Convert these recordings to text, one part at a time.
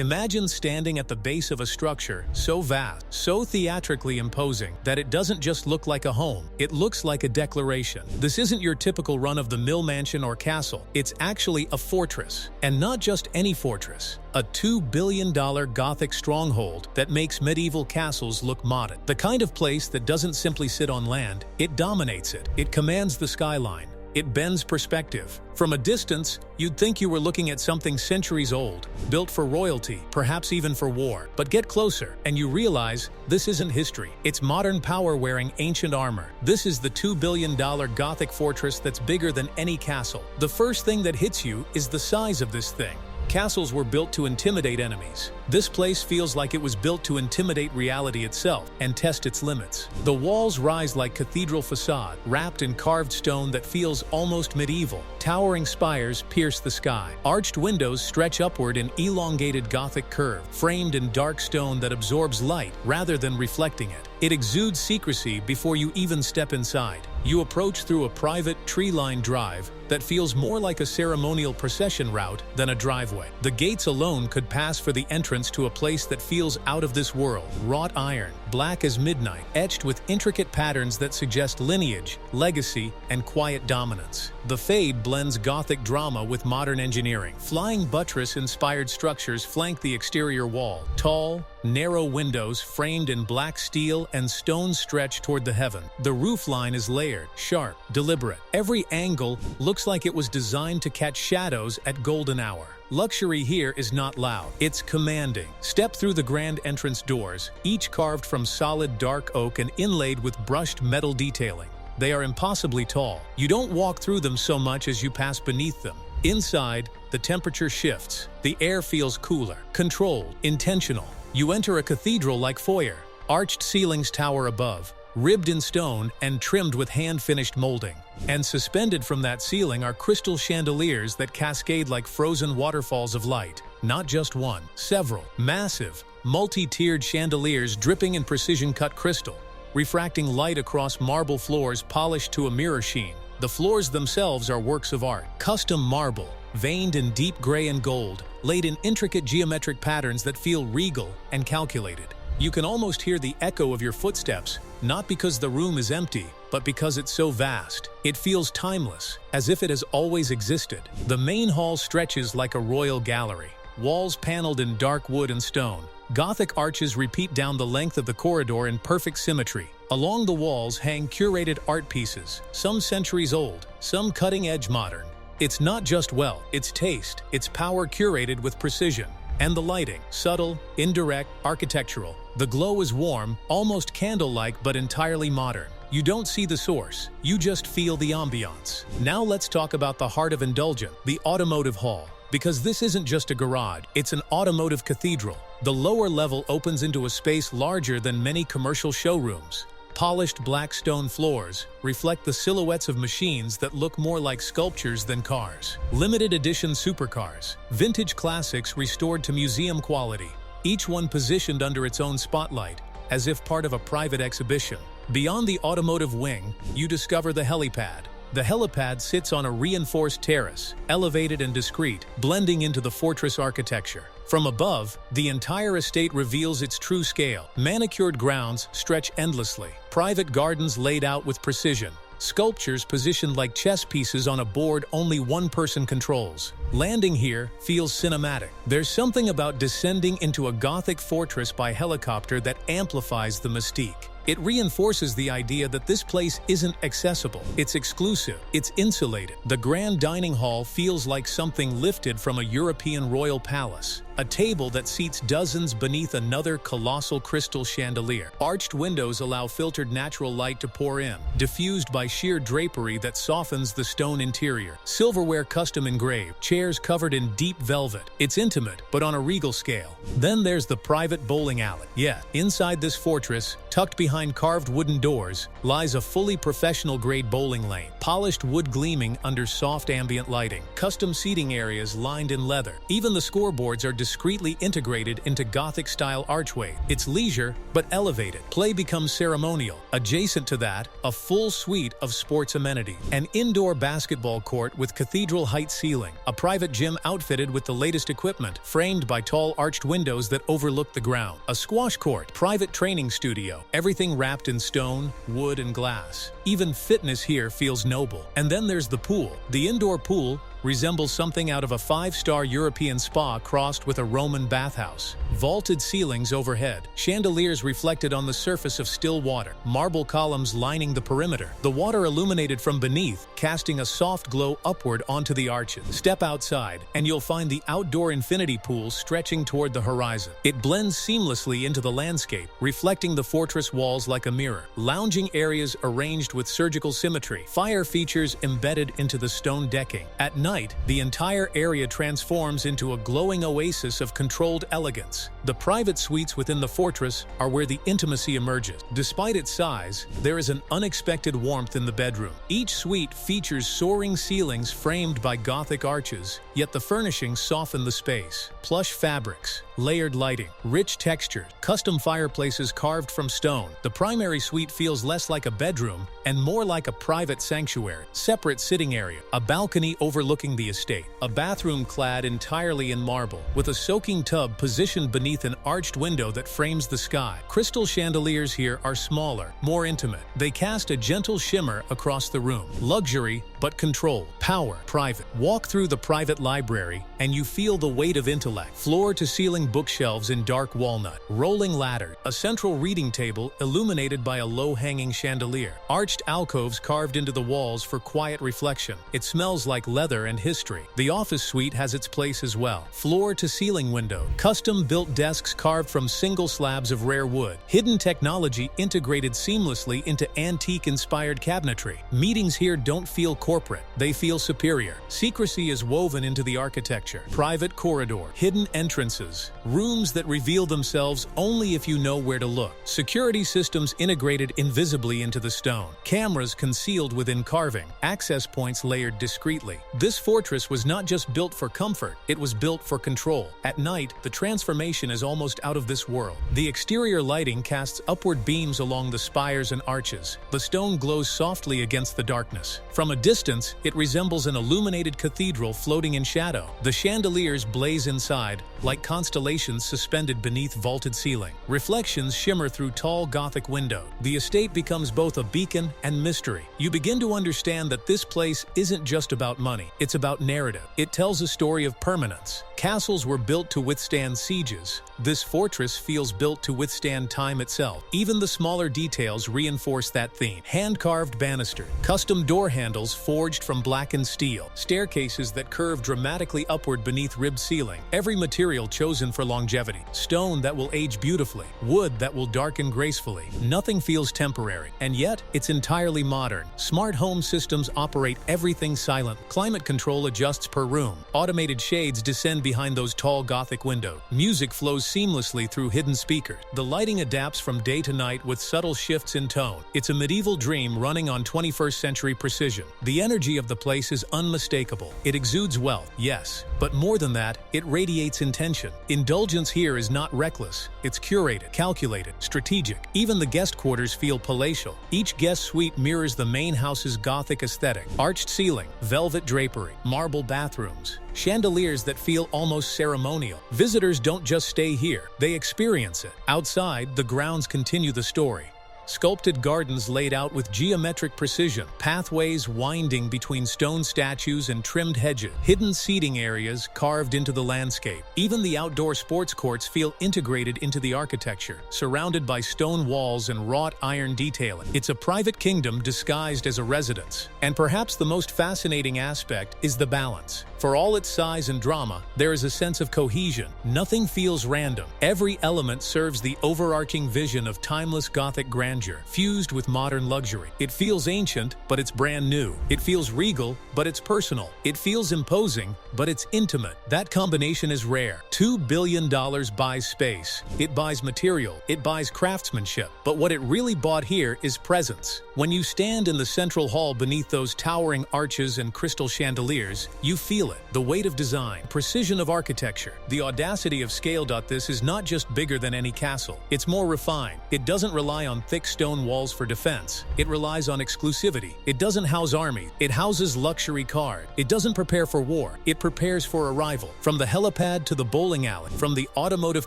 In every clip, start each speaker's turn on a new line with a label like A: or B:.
A: Imagine standing at the base of a structure so vast, so theatrically imposing, that it doesn't just look like a home, it looks like a declaration. This isn't your typical run-of-the-mill mansion or castle. It's actually a fortress. And not just any fortress. A $2 billion Gothic stronghold that makes medieval castles look modern. The kind of place that doesn't simply sit on land, it dominates it. It commands the skyline. It bends perspective. From a distance, you'd think you were looking at something centuries old, built for royalty, perhaps even for war. But get closer, and you realize this isn't history. It's modern power wearing ancient armor. This is the $2 billion Gothic fortress that's bigger than any castle. The first thing that hits you is the size of this thing. Castles were built to intimidate enemies. This place feels like it was built to intimidate reality itself and test its limits. The walls rise like cathedral façade, wrapped in carved stone that feels almost medieval. Towering spires pierce the sky. Arched windows stretch upward in elongated Gothic curve, framed in dark stone that absorbs light rather than reflecting it. It exudes secrecy before you even step inside. You approach through a private, tree-lined drive that feels more like a ceremonial procession route than a driveway. The gates alone could pass for the entrance to a place that feels out of this world. Wrought iron, black as midnight, etched with intricate patterns that suggest lineage, legacy, and quiet dominance. The fade blends Gothic drama with modern engineering. Flying buttress-inspired structures flank the exterior wall. Tall, narrow windows framed in black steel and stone stretch toward the heaven. The roofline is layered, sharp, deliberate. Every angle looks like it was designed to catch shadows at golden hour. Luxury here is not loud, it's commanding. Step through the grand entrance doors, each carved from solid dark oak and inlaid with brushed metal detailing. They are impossibly tall. You don't walk through them so much as you pass beneath them. Inside, the temperature shifts. The air feels cooler, controlled, intentional. You enter a cathedral-like foyer. Arched ceilings tower above, ribbed in stone and trimmed with hand-finished molding. And suspended from that ceiling are crystal chandeliers that cascade like frozen waterfalls of light. Not just one, several. Massive, multi-tiered chandeliers dripping in precision-cut crystal, refracting light across marble floors polished to a mirror sheen. The floors themselves are works of art. Custom marble, veined in deep gray and gold, laid in intricate geometric patterns that feel regal and calculated. You can almost hear the echo of your footsteps, not because the room is empty, but because it's so vast. It feels timeless, as if it has always existed. The main hall stretches like a royal gallery, walls paneled in dark wood and stone. Gothic arches repeat down the length of the corridor in perfect symmetry. Along the walls hang curated art pieces, some centuries old, some cutting-edge modern. It's not just wealth, it's taste, it's power curated with precision. And the lighting, subtle, indirect, architectural. The glow is warm, almost candle-like but entirely modern. You don't see the source, you just feel the ambiance. Now let's talk about the heart of indulgence, the automotive hall. Because this isn't just a garage, it's an automotive cathedral. The lower level opens into a space larger than many commercial showrooms. Polished black stone floors reflect the silhouettes of machines that look more like sculptures than cars. Limited edition supercars, vintage classics restored to museum quality, each one positioned under its own spotlight, as if part of a private exhibition. Beyond the automotive wing, you discover the helipad. The helipad sits on a reinforced terrace, elevated and discreet, blending into the fortress architecture. From above, the entire estate reveals its true scale. Manicured grounds stretch endlessly, private gardens laid out with precision, sculptures positioned like chess pieces on a board only one person controls. Landing here feels cinematic. There's something about descending into a Gothic fortress by helicopter that amplifies the mystique. It reinforces the idea that this place isn't accessible, it's exclusive, it's insulated. The grand dining hall feels like something lifted from a European royal palace. A table that seats dozens beneath another colossal crystal chandelier. Arched windows allow filtered natural light to pour in, diffused by sheer drapery that softens the stone interior. Silverware custom engraved, chairs covered in deep velvet. It's intimate, but on a regal scale. Then there's the private bowling alley. Yeah, inside this fortress, tucked behind carved wooden doors, lies a fully professional-grade bowling lane. Polished wood gleaming under soft ambient lighting. Custom seating areas lined in leather. Even the scoreboards are discreetly integrated into Gothic-style archway. It's leisure, but elevated. Play becomes ceremonial. Adjacent to that, a full suite of sports amenities. An indoor basketball court with cathedral-height ceiling. A private gym outfitted with the latest equipment, framed by tall arched windows that overlook the ground. A squash court, private training studio, everything wrapped in stone, wood, and glass. Even fitness here feels noble. And then there's the pool. The indoor pool resembles something out of a five-star European spa crossed with a Roman bathhouse. Vaulted ceilings overhead, chandeliers reflected on the surface of still water, marble columns lining the perimeter. The water illuminated from beneath, casting a soft glow upward onto the arches. Step outside, and you'll find the outdoor infinity pool stretching toward the horizon. It blends seamlessly into the landscape, reflecting the fortress walls like a mirror. Lounging areas arranged with surgical symmetry, fire features embedded into the stone decking. At night, the entire area transforms into a glowing oasis of controlled elegance. The private suites within the fortress are where the intimacy emerges. Despite its size, there is an unexpected warmth in the bedroom. Each suite features soaring ceilings framed by Gothic arches, yet the furnishings soften the space. Plush fabrics, layered lighting, rich textures, custom fireplaces carved from stone. The primary suite feels less like a bedroom and more like a private sanctuary. Separate sitting area, a balcony overlooking the estate, a bathroom clad entirely in marble, with a soaking tub positioned beneath an arched window that frames the sky. Crystal chandeliers here are smaller, more intimate. They cast a gentle shimmer across the room. Luxury, but control. Power, private. Walk through the private library, and you feel the weight of intellect. Floor-to-ceiling bookshelves in dark walnut. Rolling ladder. A central reading table illuminated by a low-hanging chandelier. Arched alcoves carved into the walls for quiet reflection. It smells like leather and history. The office suite has its place as well. Floor-to-ceiling window. Custom-built desks carved from single slabs of rare wood. Hidden technology integrated seamlessly into antique-inspired cabinetry. Meetings here don't feel corporate. They feel superior. Secrecy is woven into the architecture. Private corridor. Hidden entrances. Rooms that reveal themselves only if you know where to look. Security systems integrated invisibly into the stone. Cameras concealed within carving. Access points layered discreetly. This fortress was not just built for comfort, it was built for control. At night, the transformation is almost out of this world. The exterior lighting casts upward beams along the spires and arches. The stone glows softly against the darkness. From a distance, it resembles an illuminated cathedral floating in shadow. The chandeliers blaze inside, like constellations suspended beneath vaulted ceiling. Reflections shimmer through tall Gothic windows. The estate becomes both a beacon and mystery. You begin to understand that this place isn't just about money, it's about narrative. It tells a story of permanence. Castles were built to withstand sieges. This fortress feels built to withstand time itself. Even the smaller details reinforce that theme. Hand-carved banister, custom door handles forged from blackened steel, staircases that curve dramatically upward beneath ribbed ceiling. Every material chosen for longevity. Stone that will age beautifully, wood that will darken gracefully. Nothing feels temporary, and yet it's entirely modern. Smart home systems operate everything silent. Climate control adjusts per room. Automated shades descend behind those tall Gothic windows. Music flows seamlessly through hidden speakers. The lighting adapts from day to night with subtle shifts in tone. It's a medieval dream running on 21st century precision. The energy of the place is unmistakable. It exudes wealth, yes, but more than that, it radiates intention. Indulgence here is not reckless. It's curated, calculated, strategic. Even the guest quarters feel palatial. Each guest suite mirrors the main house's Gothic aesthetic. Arched ceiling, velvet drapery, marble bathrooms, chandeliers that feel almost ceremonial. Visitors don't just stay here, they experience it. Outside, the grounds continue the story. Sculpted gardens laid out with geometric precision, pathways winding between stone statues and trimmed hedges, hidden seating areas carved into the landscape. Even the outdoor sports courts feel integrated into the architecture, surrounded by stone walls and wrought iron detailing. It's a private kingdom disguised as a residence. And perhaps the most fascinating aspect is the balance. For all its size and drama, there is a sense of cohesion. Nothing feels random. Every element serves the overarching vision of timeless Gothic grandeur. grandeur, fused with modern luxury. It feels ancient, but it's brand new. It feels regal, but it's personal. It feels imposing, but it's intimate. That combination is rare. $2 billion buys space. It buys material. It buys craftsmanship. But what it really bought here is presence. When you stand in the central hall beneath those towering arches and crystal chandeliers, you feel it. The weight of design, precision of architecture, the audacity of scale. This is not just bigger than any castle. It's more refined. It doesn't rely on thick stone walls for defense. It relies on exclusivity. It doesn't house armies. It houses luxury card. It doesn't prepare for war. It prepares for arrival. From the helipad to the bowling alley, from the automotive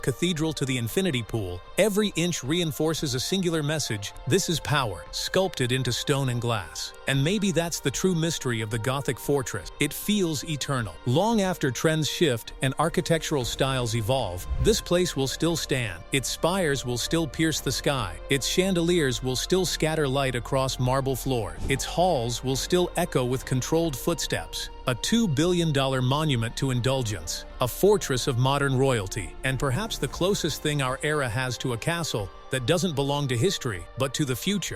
A: cathedral to the infinity pool, every inch reinforces a singular message. This is power, sculpted into stone and glass. And maybe that's the true mystery of the Gothic fortress. It feels eternal. Long after trends shift and architectural styles evolve, this place will still stand. Its spires will still pierce the sky. Its chandeliers will still scatter light across marble floors. Its halls will still echo with controlled footsteps. A $2 billion monument to indulgence, a fortress of modern royalty, and perhaps the closest thing our era has to a castle that doesn't belong to history, but to the future.